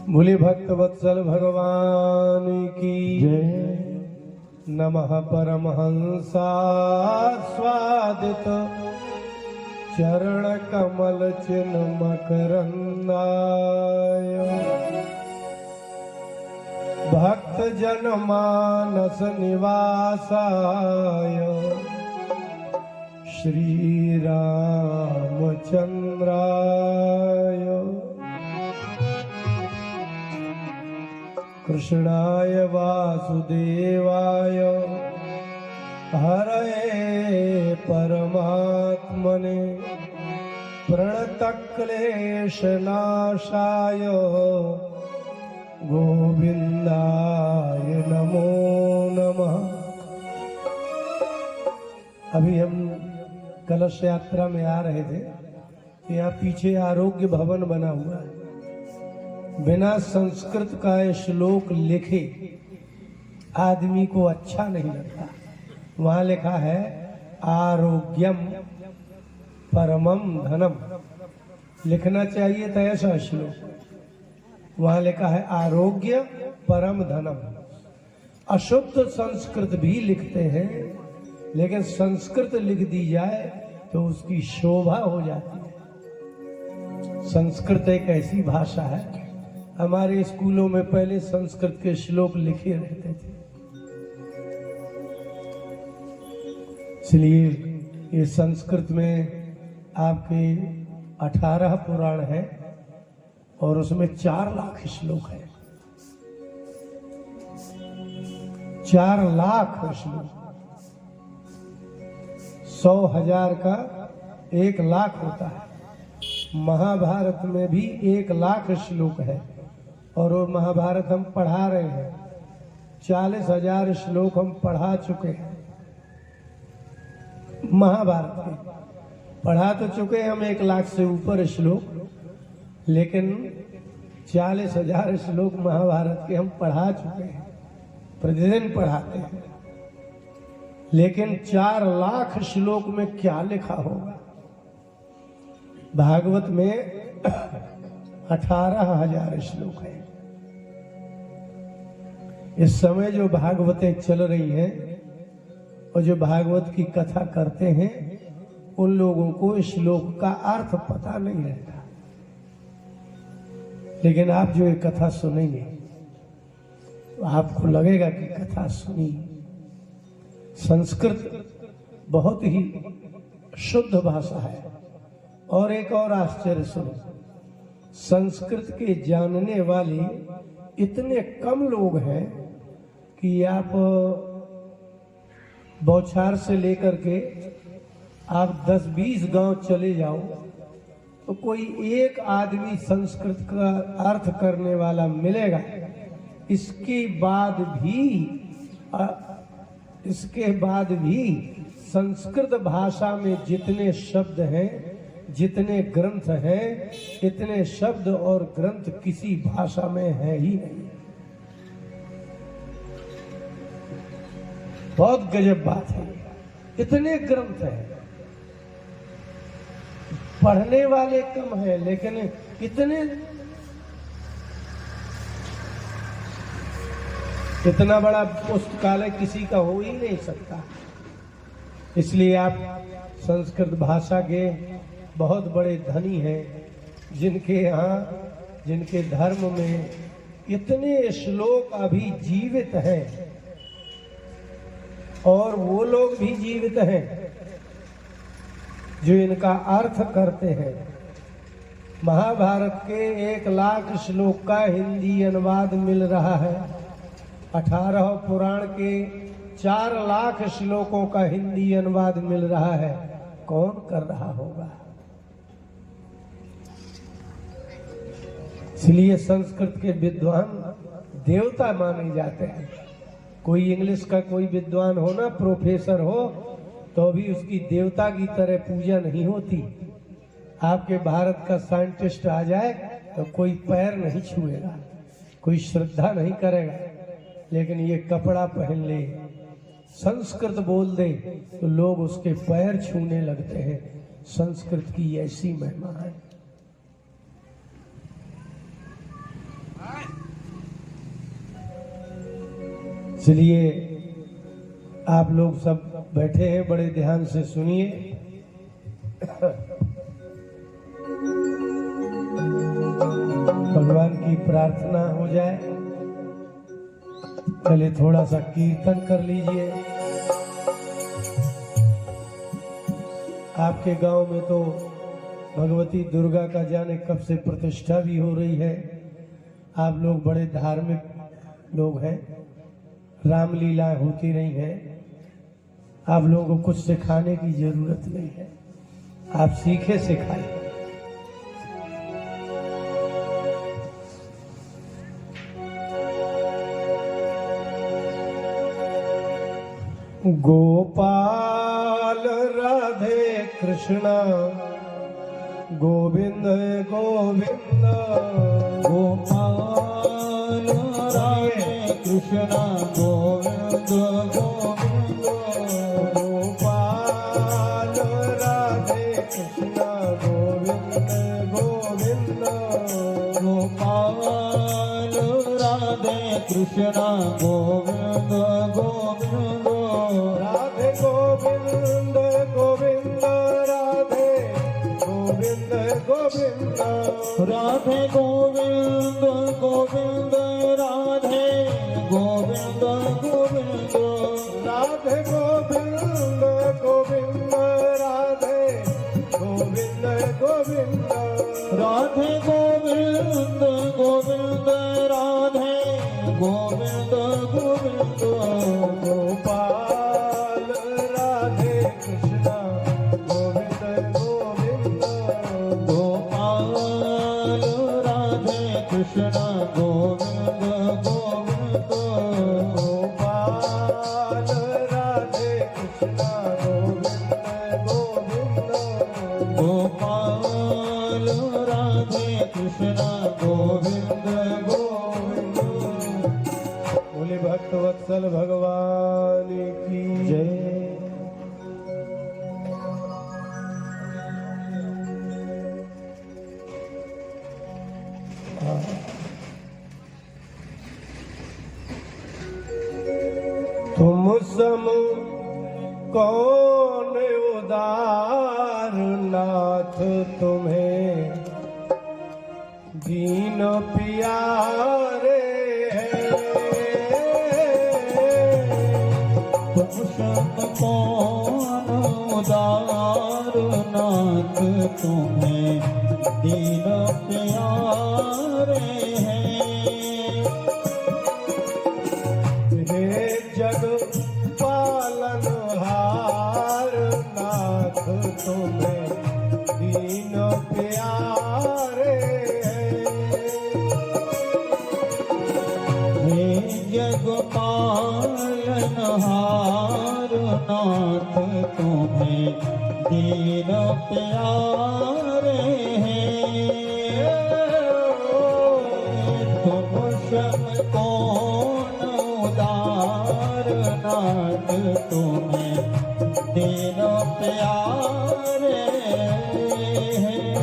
भोले भक्त वत्सल भगवान की जय। नमः परमहंसा स्वादित चरण कमल चिन्ह मकरंदाय भक्त जन मानस निवासाय श्री रामचंद्राय कृष्णाय वासुदेवाय हरये परमात्मने प्रणतक्लेशनाशाय गोविंदाय नमो नमः। अभी हम कलश यात्रा में आ रहे थे, यहाँ पीछे आरोग्य भवन बना हुआ है। बिना संस्कृत का ये श्लोक लिखे आदमी को अच्छा नहीं लगता। वहां लिखा है आरोग्यम परमम धनम, लिखना चाहिए था ऐसा श्लोक। वहां लिखा है आरोग्य परम धनम। अशुद्ध संस्कृत भी लिखते हैं, लेकिन संस्कृत लिख दी जाए तो उसकी शोभा हो जाती है। संस्कृत एक ऐसी भाषा है, हमारे स्कूलों में पहले संस्कृत के श्लोक लिखे रहते थे। इसलिए ये संस्कृत में आपके 18 पुराण है और उसमें 4 लाख श्लोक है। 4 लाख श्लोक, 100,000 का 1 लाख होता है। महाभारत में भी 1 लाख श्लोक है और वो महाभारत हम पढ़ा रहे हैं। 40,000 श्लोक हम पढ़ा चुके हैं। महाभारत के पढ़ा तो चुके हम 1 लाख से ऊपर श्लोक, लेकिन 40,000 श्लोक महाभारत के हम पढ़ा चुके हैं, प्रतिदिन पढ़ाते हैं। लेकिन 4 लाख श्लोक में क्या लिखा होगा? भागवत में 18,000 श्लोक है। इस समय जो भागवतें चल रही हैं और जो भागवत की कथा करते हैं, उन लोगों को इस श्लोक का अर्थ पता नहीं रहता। लेकिन आप जो ये कथा सुनेंगे तो आपको लगेगा कि कथा सुनी। संस्कृत बहुत ही शुद्ध भाषा है। और एक और आश्चर्य सुनो, संस्कृत के जानने वाले इतने कम लोग हैं कि आप बौछार से लेकर के आप 10-20 गांव चले जाओ तो कोई एक आदमी संस्कृत का अर्थ करने वाला मिलेगा। इसके बाद भी संस्कृत भाषा में जितने शब्द हैं, जितने ग्रंथ हैं, इतने शब्द और ग्रंथ किसी भाषा में है ही नहीं। बहुत गजब बात है। इतने ग्रंथ हैं, पढ़ने वाले कम हैं, लेकिन इतना बड़ा पुस्तकालय किसी का हो ही नहीं सकता। इसलिए आप संस्कृत भाषा के बहुत बड़े धनी हैं, जिनके धर्म में इतने श्लोक अभी जीवित हैं और वो लोग भी जीवित हैं जो इनका अर्थ करते हैं। महाभारत के 1 लाख श्लोक का हिंदी अनुवाद मिल रहा है। 18 पुराण के 4 लाख श्लोकों का हिंदी अनुवाद मिल रहा है। कौन कर रहा होगा? इसलिए संस्कृत के विद्वान देवता माने जाते हैं। कोई इंग्लिश का कोई विद्वान हो ना, प्रोफेसर हो, तो भी उसकी देवता की तरह पूजा नहीं होती। आपके भारत का साइंटिस्ट आ जाए तो कोई पैर नहीं छुएगा, कोई श्रद्धा नहीं करेगा। लेकिन ये कपड़ा पहन ले, संस्कृत बोल दे तो लोग उसके पैर छूने लगते हैं। संस्कृत की ऐसी महिमा है। इसलिए आप लोग सब बैठे हैं, बड़े ध्यान से सुनिए। भगवान की प्रार्थना हो जाए। पहले थोड़ा सा कीर्तन कर लीजिए। आपके गांव में तो भगवती दुर्गा का जाने कब से प्रतिष्ठा भी हो रही है। आप लोग बड़े धार्मिक लोग हैं, रामलीला होती रही है। आप लोगों को कुछ सिखाने की जरूरत नहीं है, आप सीखे सिखाए। गोपाल राधे कृष्णा गोविंद गोविंद, गोपाल राधे कृष्णा गोविंद गोविंद, गोपाल राधे कृष्णा गोविंद गोविंद, गोपाल राधे कृष्णा गोविंद गोविंद, राधे गोविंद गोविंद, राधे गोविंद गोविंद, राधे गोविंद गोविंद, राधे गोविंद गोविंद, राधे गोविंद गोविंद, राधे गोविंद गोविंद, राधे गोविंद गोविंद, राधे गोविंद गोविंद, गोपाल राधे कृष्णा गोविंद गोविंद, गोपाल राधे कृष्णा गोविंद गोविंद, गोपाल राधे कृष्णा गोविंद गोविंद, गोपाल राधे कृष्णा गोविंद गोविंद। बोले भक्त वत्सल भगवान की जय। तुम सम कौन उदार नाथ, तुम्हें दीन प्यारे हैं। तुम सब कौन उदार नाथ, तुम्हें दीन प्यारे हैं। हे जग पालनहार नाथ, तुम्हें दीन प्यारे हैं। हे जग पालनहार नाथ, तुम्हें दीन प्यारे हैं। तुम सब कौन उदार नाथ, तुम्हें दीन प्यारे हैं।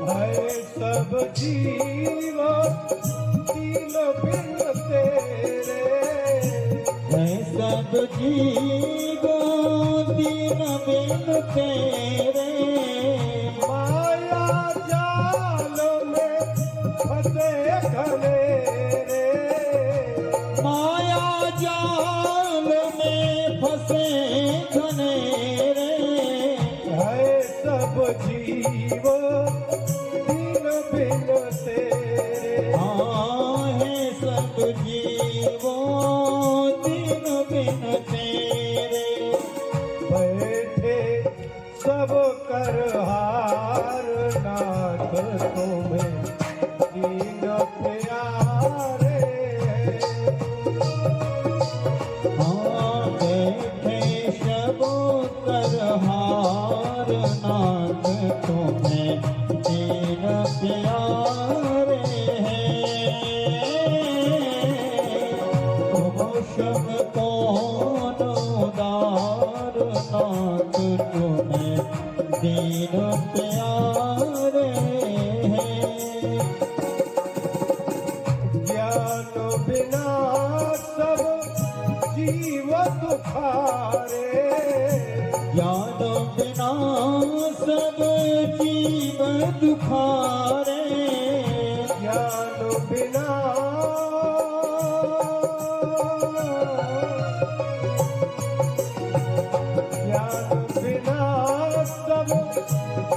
है सब जीव दीन बिन तेरे, है सब जीव दीन बिन तेरे, माया जाल में फंसे घनेरे, माया जाल में फंसे घनेरे। है सब जीव दीन बिन तेरे, हाँ है सब जीवो दीन बिन तेरे, बैठे सब कर हार नाथ, तुम्हें दीन प्यारे हैं। हाँ बैठे शम कौन उदार नाथ तुम्हें दीन प्यारे हैं। ज्ञान बिना सब जीव दुखारे, ज्ञान बिना सब जीव दुखारे, ज्ञान बिना सब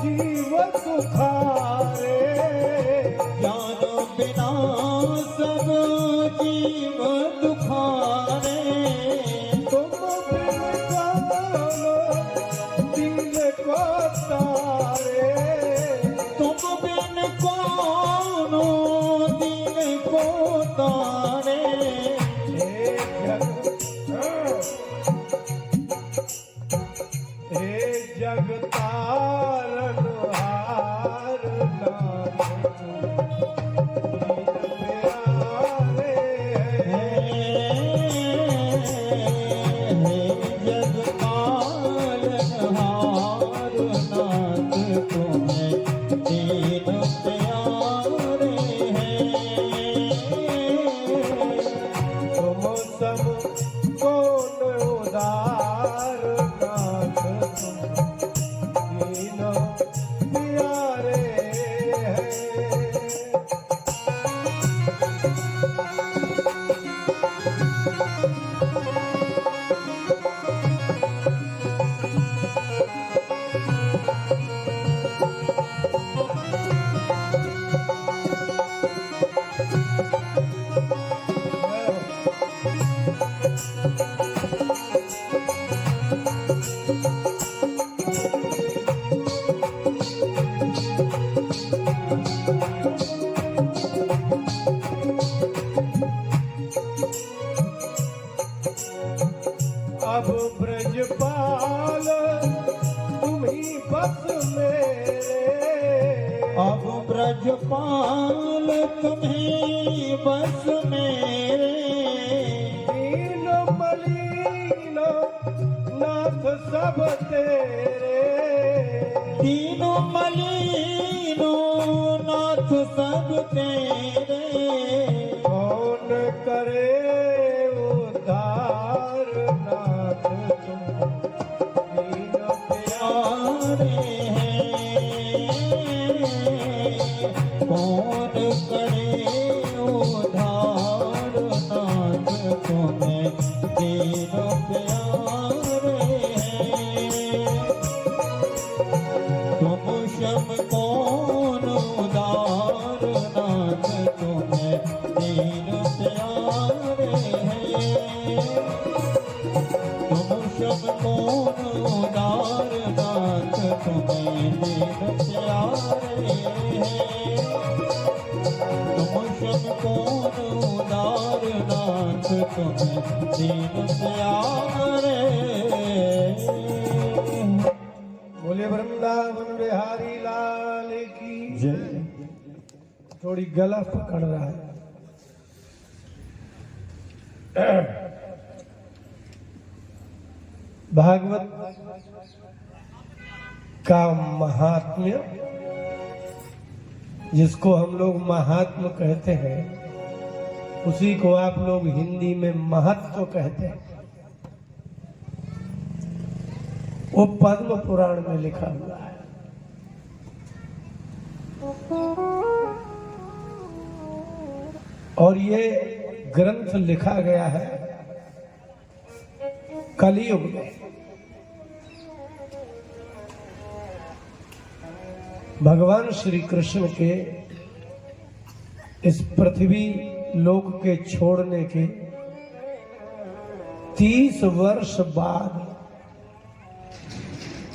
जीव दुखारे, ज्ञान बिना सब जीव दुखारे, तुम बिन कौन दिल को तारे, तुम बिन कौन दिल को तारे। हे जग तारन हार नाथ प्यारे जग पालनहार नाथ तुम्हें दीन प्यारे हैं। तुम सब कौन उदार नाथ दीन प्यारे हैं। अब ब्रजपाल तुम्ही बस मेरे, अब ब्रजपाल तुम्हें बस मेरे, दीन मलिन नाथ सब तेरे, दीन मलिनो नाथ सब तेरे। कौन करे उद्धार नाथ तुम दीन प्यारे हैं। कौन करे उधार नाथ तुम्हें दीन प्यारे हैं। तुम शम कौन उदार नाथ तुम्हें दीन प्यारे हैं। तुम शम कौन उदार नाथ तुम्हें दीन प्यारे हैं। तुम शम कौन उदार नाथ तुम्हें दीन प्यारे हैं। बोले वृंदावन बिहारी लाल की जय। थोड़ी गला पकड़ रहा है। भागवत का महात्म्य, जिसको हम लोग महात्म कहते हैं, उसी को आप लोग हिंदी में महत्व कहते हैं। वो पद्म पुराण में लिखा हुआ है। और ये ग्रंथ लिखा गया है कलयुग में। भगवान श्री कृष्ण के इस पृथ्वी लोक के छोड़ने के 30 वर्ष बाद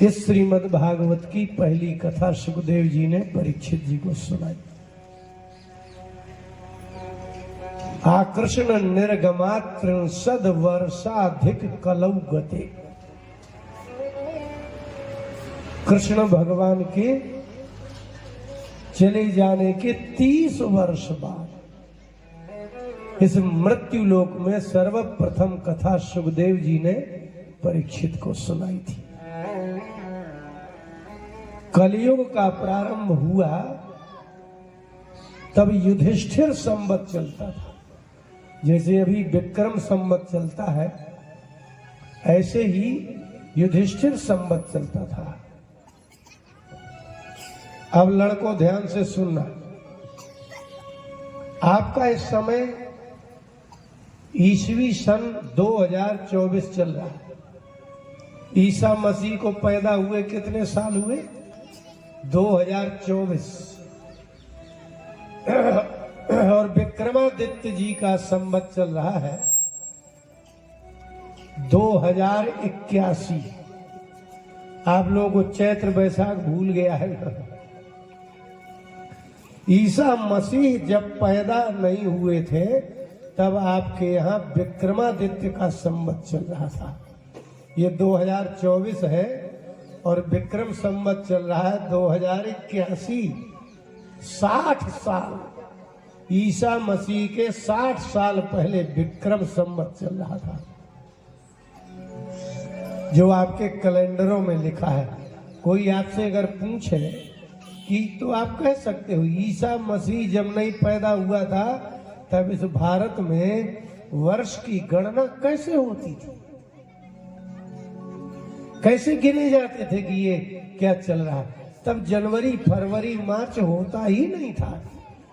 इस श्रीमद् भागवत की पहली कथा सुखदेव जी ने परीक्षित जी को सुनाई। आकृष्ण निर्गमात् 63 वर्षाधिक कलौ गते। कृष्ण भगवान के चले जाने के 30 वर्ष बाद इस मृत्यु लोक में सर्वप्रथम कथा सुखदेव जी ने परीक्षित को सुनाई थी। कलयुग का प्रारंभ हुआ तब युधिष्ठिर संवत चलता था। जैसे अभी विक्रम संवत चलता है, ऐसे ही युधिष्ठिर संवत चलता था। अब लड़कों ध्यान से सुनना, आपका इस समय ईसवी सन 2024 चल रहा है। ईसा मसीह को पैदा हुए कितने साल हुए? 2024। और विक्रमादित्य जी का संवत चल रहा है 2081। आप लोगों को चैत्र वैशाख भूल गया है ना? ईसा मसीह जब पैदा नहीं हुए थे तब आपके यहाँ विक्रमादित्य का संवत चल रहा था। ये 2024 है और विक्रम संवत चल रहा है 2081। 60 साल, ईसा मसीह के 60 साल पहले विक्रम संवत चल रहा था, जो आपके कैलेंडरों में लिखा है। कोई आपसे अगर पूछे कि तो आप कह सकते हो ईसा मसीह जब नहीं पैदा हुआ था तब इस भारत में वर्ष की गणना कैसे होती थी, कैसे गिने जाते थे कि ये क्या चल रहा है? तब जनवरी फरवरी मार्च होता ही नहीं था,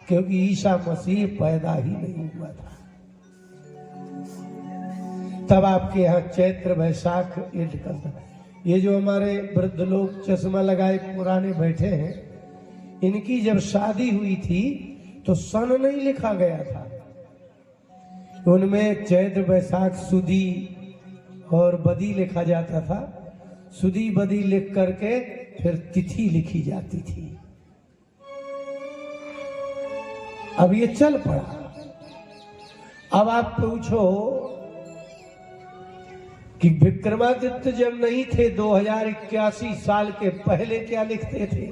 क्योंकि ईसा मसीह पैदा ही नहीं हुआ था। तब आपके यहाँ चैत्र वैशाख ये निकलता। ये जो हमारे वृद्ध लोग चश्मा लगाए पुराने बैठे हैं, इनकी जब शादी हुई थी तो सन नहीं लिखा गया था, उनमें चैत्र वैशाख सुदी और बदी लिखा जाता था। सुदी बदी लिख करके फिर तिथि लिखी जाती थी। अब ये चल पड़ा। अब आप पूछो कि विक्रमादित्य जब नहीं थे 2081 साल के पहले क्या लिखते थे?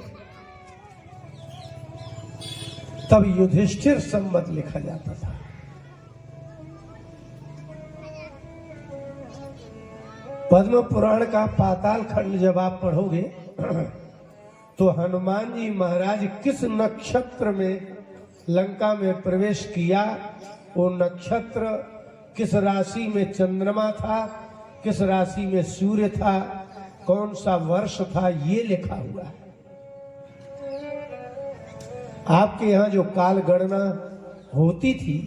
तब युधिष्ठिर संवत लिखा जाता था। पद्म पुराण का पाताल खंड जब आप पढ़ोगे तो हनुमान जी महाराज किस नक्षत्र में लंका में प्रवेश किया, वो नक्षत्र किस राशि में चंद्रमा था, किस राशि में सूर्य था, कौन सा वर्ष था, ये लिखा हुआ है। आपके यहाँ जो काल गणना होती थी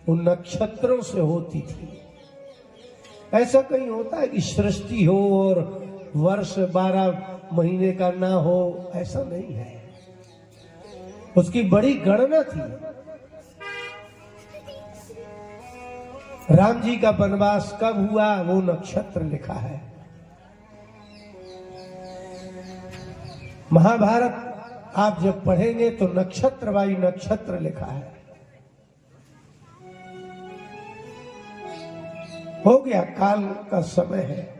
उन नक्षत्रों से होती थी। ऐसा कहीं होता है कि सृष्टि हो और वर्ष 12 महीने का ना हो, ऐसा नहीं है। उसकी बड़ी गणना थी। राम जी का वनवास कब हुआ वो नक्षत्र लिखा है। महाभारत आप जब पढ़ेंगे तो नक्षत्र बाई नक्षत्र लिखा है। हो गया, काल का समय है।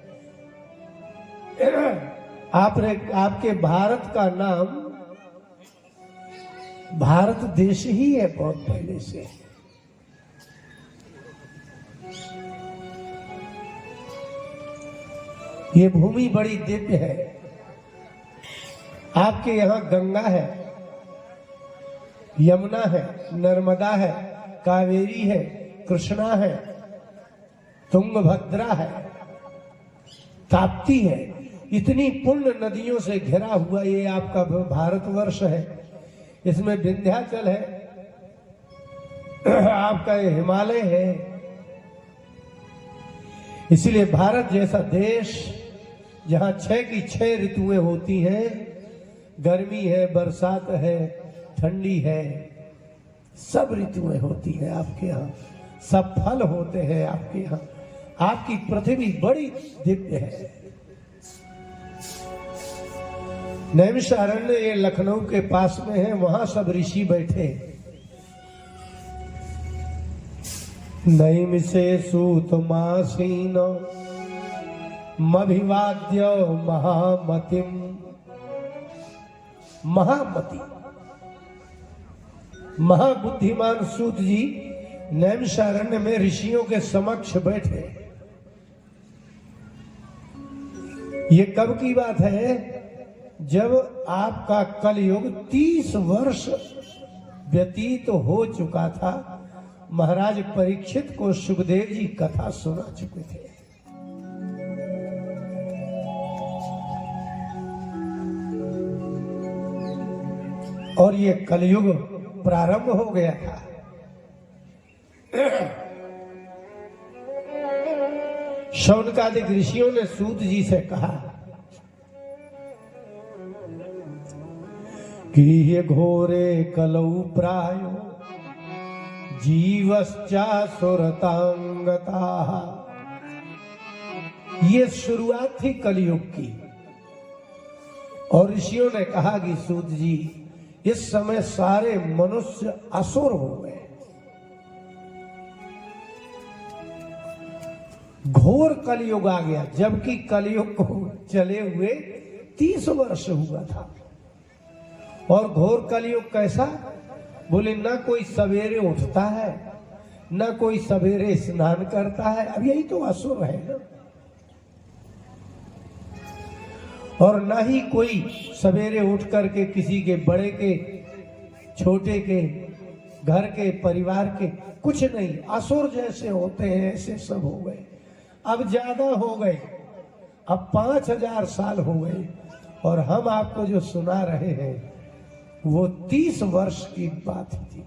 आपके भारत का नाम भारत देश ही है बहुत पहले से। ये भूमि बड़ी दिव्य है। आपके यहाँ गंगा है, यमुना है, नर्मदा है, कावेरी है, कृष्णा है, तुंगभद्रा है, ताप्ती है। इतनी पुण्य नदियों से घिरा हुआ ये आपका भारतवर्ष है। इसमें विंध्याचल है, आपका हिमालय है। इसलिए भारत जैसा देश जहां 6 की 6 ऋतुएं होती हैं, गर्मी है, बरसात है, ठंडी है, सब ऋतुएं होती हैं आपके यहाँ। सब फल होते हैं आपके यहाँ। आपकी पृथ्वी बड़ी दिव्य है। नैमिषारण्य ये लखनऊ के पास में है, वहां सब ऋषि बैठे। नैमिषे सूतमासीन मभिवाद्य महामतिम। महामति महाबुद्धिमान सूत जी नैमिषारण्य में ऋषियों के समक्ष बैठे। ये कब की बात है? जब आपका कलयुग 30 वर्ष व्यतीत हो चुका था। महाराज परीक्षित को सुखदेव जी कथा सुना चुके थे। और ये कलयुग प्रारंभ हो गया था। शौनकादिक ऋषियों ने सूत जी से कहा कि ये घोरे कलौ प्रायो जीवश्चा सुरतांगता। ये शुरुआत थी कलयुग की। और ऋषियों ने कहा कि सूत जी, इस समय सारे मनुष्य असुर हो गए। घोर कलयुग आ गया, जबकि कलयुग को चले हुए 30 वर्ष हुआ था। और घोर कलयुग कैसा? बोले ना कोई सवेरे उठता है, ना कोई सवेरे स्नान करता है। अब यही तो असुर है ना। और ना ही कोई सवेरे उठ करके किसी के बड़े के, छोटे के, घर के, परिवार के, कुछ नहीं। असुर जैसे होते हैं ऐसे सब हो गए। अब ज्यादा हो गए, अब 5000 साल हो गए। और हम आपको जो सुना रहे हैं वो 30 वर्ष की बात थी।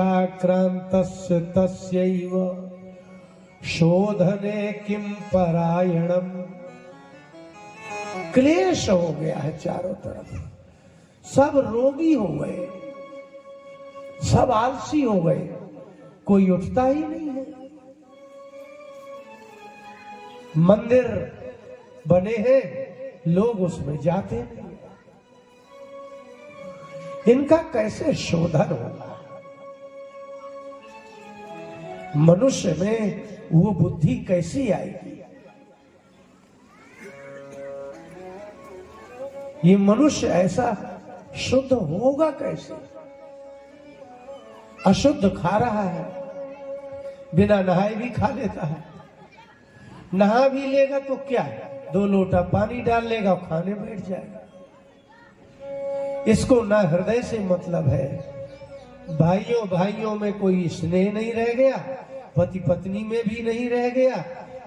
अक्लेशाक्रांतस्य तस्यैव शोधने किम परायणम। क्लेश हो गया है चारों तरफ। सब रोगी हो गए, सब आलसी हो गए, कोई उठता ही नहीं है। मंदिर बने हैं, लोग उसमें जाते नहीं। इनका कैसे शोधन होगा? मनुष्य में वो बुद्धि कैसी आएगी? ये मनुष्य ऐसा शुद्ध होगा कैसे? अशुद्ध खा रहा है, बिना नहाए भी खा लेता है। नहा भी लेगा तो क्या, 2 लोटा पानी डाल लेगा, खाने बैठ जाएगा। इसको ना हृदय से मतलब है। भाइयों भाइयों में कोई स्नेह नहीं रह गया, पति पत्नी में भी नहीं रह गया,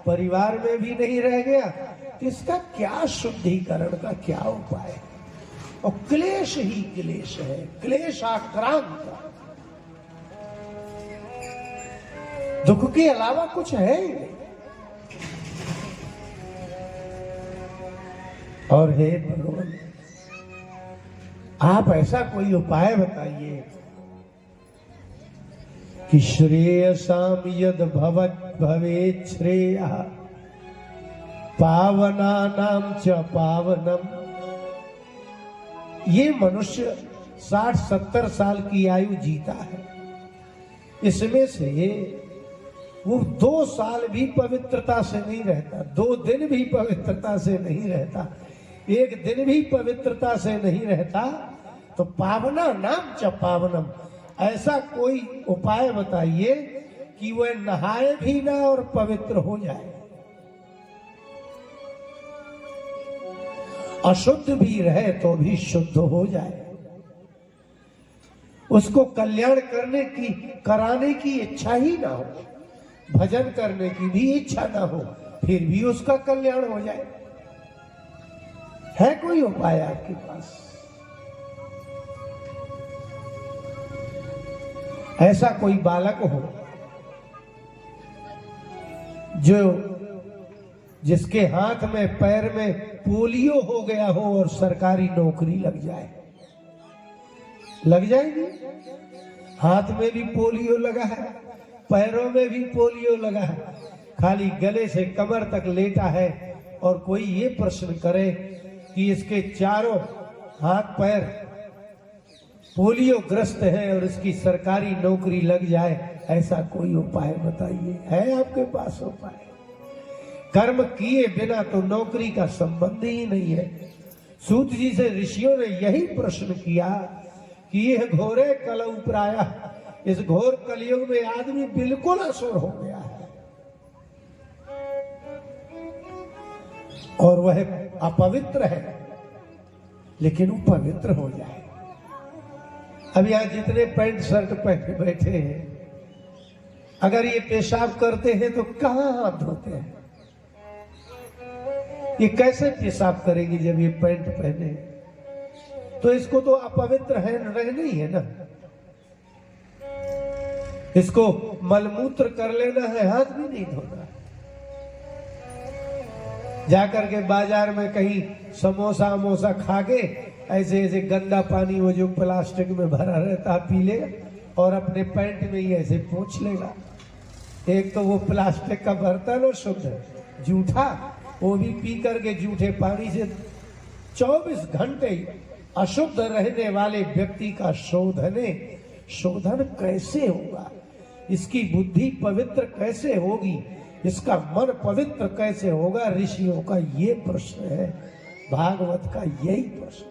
परिवार में भी नहीं रह गया। तो इसका क्या शुद्धिकरण का क्या उपाय? और क्लेश ही क्लेश है, क्लेश आक्रांत। दुख के अलावा कुछ है ही नहीं। और हे भगवान, आप ऐसा कोई उपाय बताइए कि श्रेयसाम यद भवत भवेत् श्रेयः पावनानां च पावनम। ये मनुष्य 60-70 साल की आयु जीता है। इसमें से वो 2 साल भी पवित्रता से नहीं रहता, 2 दिन भी पवित्रता से नहीं रहता, 1 दिन भी पवित्रता से नहीं रहता। तो पावना नाम च पावनम, ऐसा कोई उपाय बताइए कि वह नहाए भी ना और पवित्र हो जाए, अशुद्ध भी रहे तो भी शुद्ध हो जाए, उसको कल्याण कराने की इच्छा ही ना हो, भजन करने की भी इच्छा ना हो, फिर भी उसका कल्याण हो जाए। है कोई उपाय आपके पास? ऐसा कोई बालक हो जिसके हाथ में पैर में पोलियो हो गया हो और सरकारी नौकरी लग जाए? लग जाएगी? हाथ में भी पोलियो लगा है, पैरों में भी पोलियो लगा है, खाली गले से कमर तक लेटा है। और कोई ये प्रश्न करे कि इसके चारों हाथ पैर पोलियो ग्रस्त है और इसकी सरकारी नौकरी लग जाए, ऐसा कोई उपाय बताइए। है आपके पास उपाय? कर्म किए बिना तो नौकरी का संबंध ही नहीं है। सूत जी से ऋषियों ने यही प्रश्न किया कि यह घोरे कलौ प्राया, इस घोर कलयुग में आदमी बिल्कुल असुर हो गया है और वह अपवित्र है, लेकिन वो पवित्र हो जाए। अब यहाँ जितने पैंट शर्ट पहने बैठे हैं, अगर ये पेशाब करते हैं तो कहाँ हाथ धोते हैं? ये कैसे पेशाब करेंगे जब ये पैंट पहने? तो इसको तो अपवित्र है रहना ही है ना। इसको मलमूत्र कर लेना है, हाथ भी नहीं धोना। जाकर के बाजार में कहीं समोसा वमोसा खा के ऐसे ऐसे गंदा पानी वो जो प्लास्टिक में भरा रहता पी ले और अपने पैंट में ही ऐसे पोंछ लेगा। एक तो वो प्लास्टिक का बर्तन और शुद्ध जूठा, वो भी पी करके जूठे पानी से 24 घंटे अशुद्ध रहने वाले व्यक्ति का शोधन कैसे होगा? इसकी बुद्धि पवित्र कैसे होगी? इसका मन पवित्र कैसे होगा? ऋषियों का ये प्रश्न है, भागवत का यही प्रश्न।